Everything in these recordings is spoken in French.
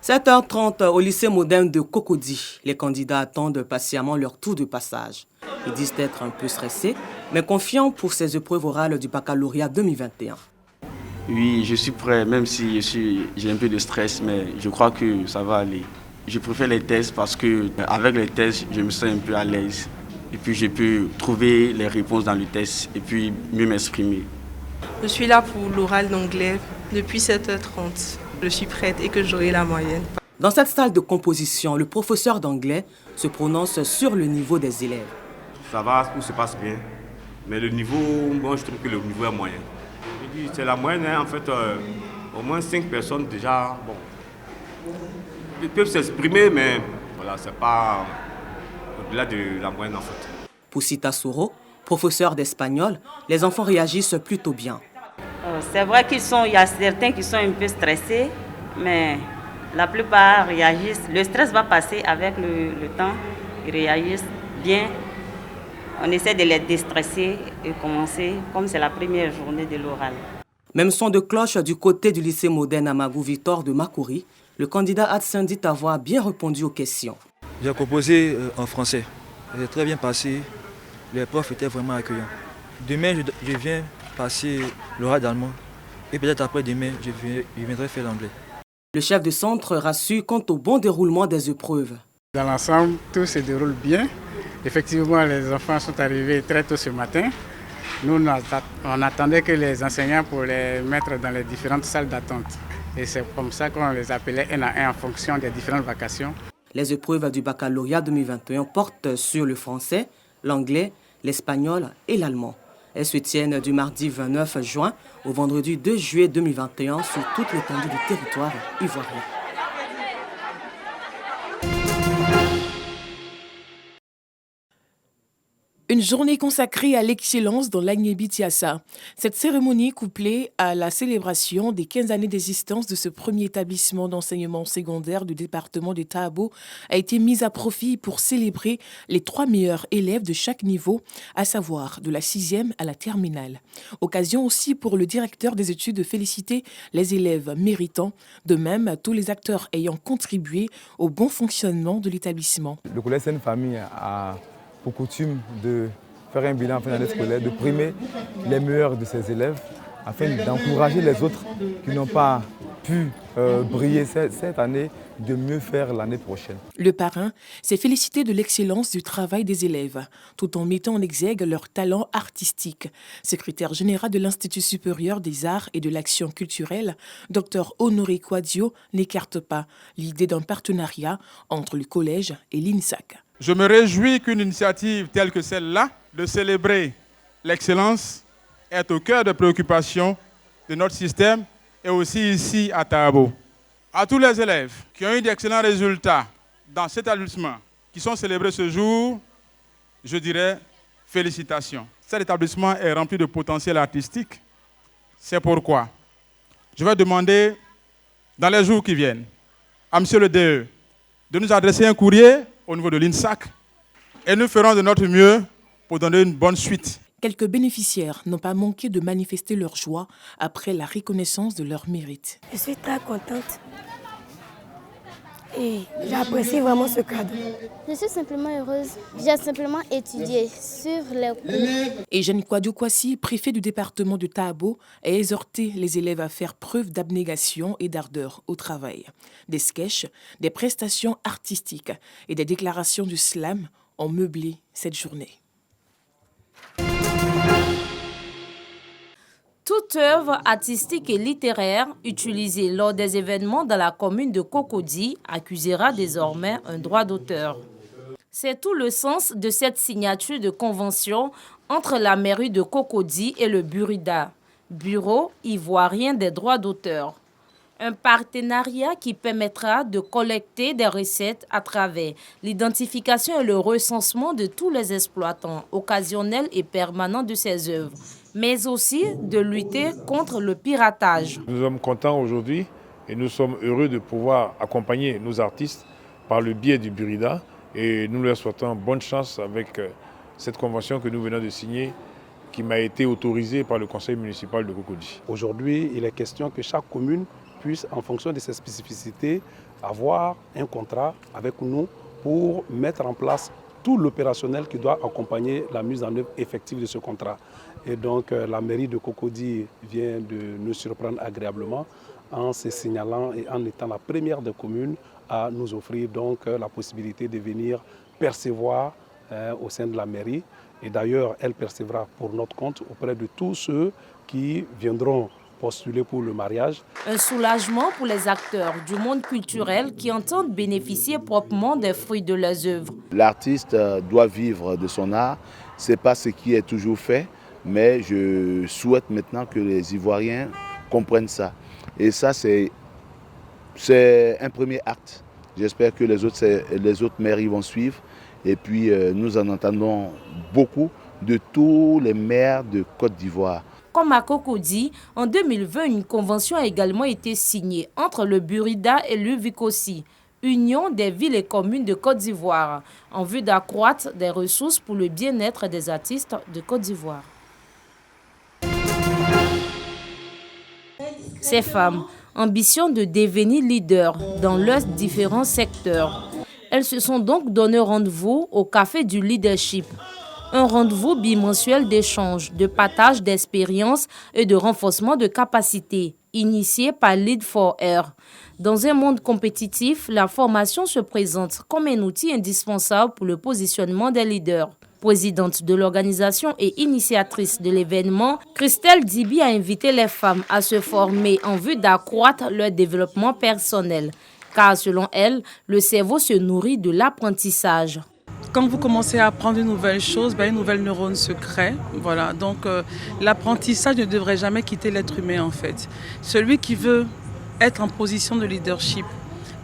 7h30 au lycée moderne de Cocody. Les candidats attendent patiemment leur tour de passage. Ils disent être un peu stressés, mais confiants pour ces épreuves orales du baccalauréat 2021. Oui, je suis prêt, même si j'ai un peu de stress, mais je crois que ça va aller. Je préfère les tests parce qu'avec les tests, je me sens un peu à l'aise. Et puis je peux trouver les réponses dans le test et puis mieux m'exprimer. Je suis là pour l'oral d'anglais depuis 7h30. Je suis prête et que j'aurai la moyenne. Dans cette salle de composition, le professeur d'anglais se prononce sur le niveau des élèves. Ça va, tout se passe bien. Mais le niveau, moi je trouve que le niveau est moyen. C'est la moyenne, hein, en fait, au moins 5 personnes déjà, bon, ils peuvent s'exprimer, mais voilà, c'est pas au-delà de la moyenne en fait. Pour Sita Soro, professeur d'espagnol, les enfants réagissent plutôt bien. C'est vrai qu'il y a certains qui sont un peu stressés, mais la plupart réagissent. Le stress va passer avec le temps, ils réagissent bien. On essaie de les déstresser et commencer comme c'est la première journée de l'oral. Même son de cloche du côté du lycée moderne Amagou Victor de Makuri, le candidat Adsin dit avoir bien répondu aux questions. J'ai composé en français. J'ai très bien passé. Les profs étaient vraiment accueillants. Demain, je viens passer l'oral d'allemand. Et peut-être après-demain, je viendrai faire l'anglais. Le chef de centre rassure quant au bon déroulement des épreuves. Dans l'ensemble, tout se déroule bien. Effectivement, les enfants sont arrivés très tôt ce matin. Nous, on attendait que les enseignants pour les mettre dans les différentes salles d'attente. Et c'est comme ça qu'on les appelait un à un en fonction des différentes vacations. Les épreuves du baccalauréat 2021 portent sur le français, l'anglais, l'espagnol et l'allemand. Elles se tiennent du mardi 29 juin au vendredi 2 juillet 2021 sur toute l'étendue du territoire ivoirien. Une journée consacrée à l'excellence dans l'Agnébi Tiassa. Cette cérémonie, couplée à la célébration des 15 années d'existence de ce premier établissement d'enseignement secondaire du département de Tahabo, a été mise à profit pour célébrer les 3 meilleurs élèves de chaque niveau, à savoir de la 6e à la terminale. Occasion aussi pour le directeur des études de féliciter les élèves méritants, de même tous les acteurs ayant contribué au bon fonctionnement de l'établissement. Le collège Sainte-Famille a pour coutume de faire un bilan en fin d'année scolaire, de primer les meilleurs de ses élèves afin d'encourager les autres qui n'ont pas pu briller cette année, de mieux faire l'année prochaine. Le parrain s'est félicité de l'excellence du travail des élèves, tout en mettant en exergue leur talent artistique. Secrétaire général de l'Institut supérieur des arts et de l'action culturelle, Dr Honoré Kouadio n'écarte pas l'idée d'un partenariat entre le collège et l'INSAC. Je me réjouis qu'une initiative telle que celle-là, de célébrer l'excellence, est au cœur de préoccupations de notre système et aussi ici à Tahabo. À tous les élèves qui ont eu d'excellents résultats dans cet établissement, qui sont célébrés ce jour, je dirais félicitations. Cet établissement est rempli de potentiel artistique. C'est pourquoi je vais demander dans les jours qui viennent à M. le DE de nous adresser un courrier au niveau de l'INSAC et nous ferons de notre mieux pour donner une bonne suite. Quelques bénéficiaires n'ont pas manqué de manifester leur joie après la reconnaissance de leur mérite. Je suis très contente et j'apprécie vraiment ce cadeau. Je suis simplement heureuse. J'ai simplement étudié sur les cours. Et Jeanne Kouadio Kwasi, préfet du département de Tahabo, a exhorté les élèves à faire preuve d'abnégation et d'ardeur au travail. Des sketchs, des prestations artistiques et des déclarations du slam ont meublé cette journée. Toute œuvre artistique et littéraire utilisée lors des événements dans la commune de Cocody accusera désormais un droit d'auteur. C'est tout le sens de cette signature de convention entre la mairie de Cocody et le Burida, Bureau ivoirien des droits d'auteur. Un partenariat qui permettra de collecter des recettes à travers l'identification et le recensement de tous les exploitants occasionnels et permanents de ces œuvres, mais aussi de lutter contre le piratage. Nous sommes contents aujourd'hui et nous sommes heureux de pouvoir accompagner nos artistes par le biais du Burida et nous leur souhaitons bonne chance avec cette convention que nous venons de signer qui m'a été autorisée par le conseil municipal de Cocody. Aujourd'hui, il est question que chaque commune puisse, en fonction de ses spécificités, avoir un contrat avec nous pour mettre en place tout l'opérationnel qui doit accompagner la mise en œuvre effective de ce contrat. Et donc la mairie de Cocody vient de nous surprendre agréablement en se signalant et en étant la première des communes à nous offrir donc la possibilité de venir percevoir au sein de la mairie. Et d'ailleurs, elle percevra pour notre compte auprès de tous ceux qui viendront postuler pour le mariage. Un soulagement pour les acteurs du monde culturel qui entendent bénéficier proprement des fruits de leurs œuvres. L'artiste doit vivre de son art. Ce n'est pas ce qui est toujours fait, mais je souhaite maintenant que les Ivoiriens comprennent ça. Et ça, c'est un premier acte. J'espère que les autres mairies vont suivre. Et puis, nous en entendons beaucoup de tous les maires de Côte d'Ivoire. Comme à Cocody, en 2020, une convention a également été signée entre le Burida et l'UVICOSI, Union des villes et communes de Côte d'Ivoire, en vue d'accroître des ressources pour le bien-être des artistes de Côte d'Ivoire. Ces femmes ambitionnent de devenir leaders dans leurs différents secteurs. Elles se sont donc donné rendez-vous au Café du Leadership. Un rendez-vous bimensuel d'échange, de partage d'expériences et de renforcement de capacités, initié par Lead4Air. Dans un monde compétitif, la formation se présente comme un outil indispensable pour le positionnement des leaders. Présidente de l'organisation et initiatrice de l'événement, Christelle Dibi a invité les femmes à se former en vue d'accroître leur développement personnel. Car selon elle, le cerveau se nourrit de l'apprentissage. Quand vous commencez à apprendre une nouvelle chose, une nouvelle neurone se crée. Voilà. Donc l'apprentissage ne devrait jamais quitter l'être humain en fait. Celui qui veut être en position de leadership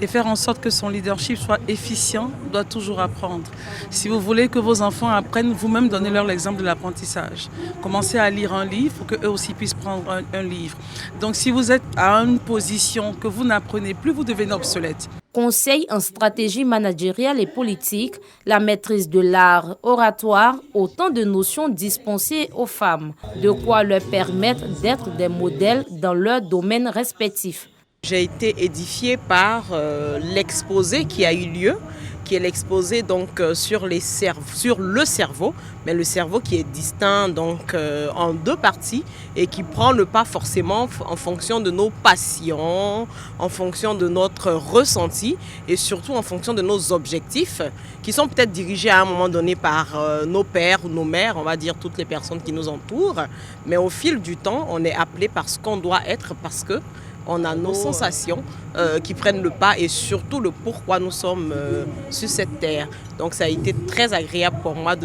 et faire en sorte que son leadership soit efficient doit toujours apprendre. Si vous voulez que vos enfants apprennent, vous-même donnez-leur l'exemple de l'apprentissage. Commencez à lire un livre pour qu'eux aussi puissent prendre un livre. Donc si vous êtes à une position que vous n'apprenez plus, vous devenez obsolète. Conseil en stratégie managériale et politique, la maîtrise de l'art oratoire, autant de notions dispensées aux femmes, de quoi leur permettre d'être des modèles dans leur domaine respectif. J'ai été édifiée par l'exposé qui a eu lieu, qui est l'exposé donc sur le cerveau, mais le cerveau qui est distinct donc en deux parties et qui prend le pas forcément en fonction de nos passions, en fonction de notre ressenti et surtout en fonction de nos objectifs qui sont peut-être dirigés à un moment donné par nos pères ou nos mères, on va dire toutes les personnes qui nous entourent, mais au fil du temps, on est appelé par ce qu'on doit être parce que on a nos sensations qui prennent le pas et surtout le pourquoi nous sommes sur cette terre. Donc ça a été très agréable pour moi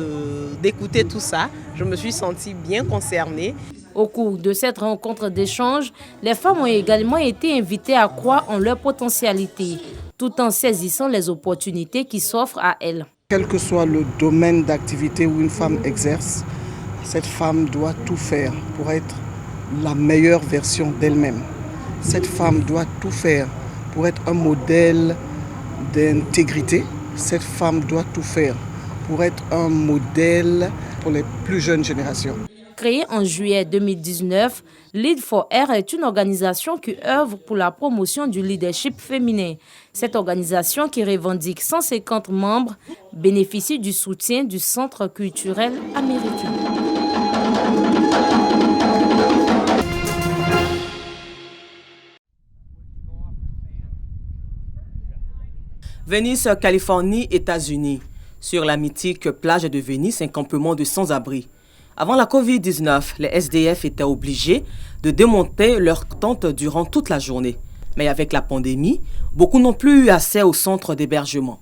d'écouter tout ça. Je me suis sentie bien concernée. Au cours de cette rencontre d'échange, les femmes ont également été invitées à croire en leur potentialité, tout en saisissant les opportunités qui s'offrent à elles. Quel que soit le domaine d'activité où une femme exerce, cette femme doit tout faire pour être la meilleure version d'elle-même. Cette femme doit tout faire pour être un modèle d'intégrité. Cette femme doit tout faire pour être un modèle pour les plus jeunes générations. Créée en juillet 2019, Lead4Air est une organisation qui œuvre pour la promotion du leadership féminin. Cette organisation, qui revendique 150 membres, bénéficie du soutien du Centre culturel américain. Venice, Californie, États-Unis. Sur la mythique plage de Venise, un campement de sans-abri. Avant la Covid-19, les SDF étaient obligés de démonter leurs tentes durant toute la journée. Mais avec la pandémie, beaucoup n'ont plus eu accès au centre d'hébergement.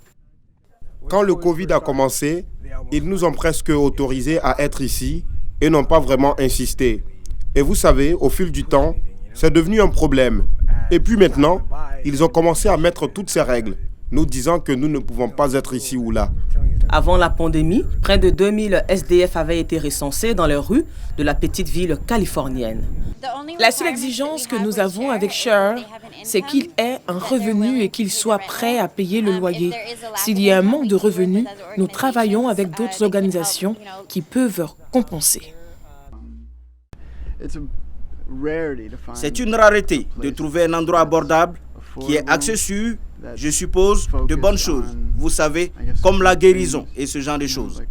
Quand le Covid a commencé, ils nous ont presque autorisés à être ici et n'ont pas vraiment insisté. Et vous savez, au fil du temps, c'est devenu un problème. Et puis maintenant, ils ont commencé à mettre toutes ces règles, nous disant que nous ne pouvons pas être ici ou là. Avant la pandémie, près de 2000 SDF avaient été recensés dans les rues de la petite ville californienne. La seule exigence que nous avons avec Share, c'est qu'il ait un revenu et qu'il soit prêt à payer le loyer. S'il y a un manque de revenus, nous travaillons avec d'autres organisations qui peuvent compenser. C'est une rareté de trouver un endroit abordable qui est axé sur Je suppose de bonnes choses, vous savez, comme la guérison et ce genre de choses.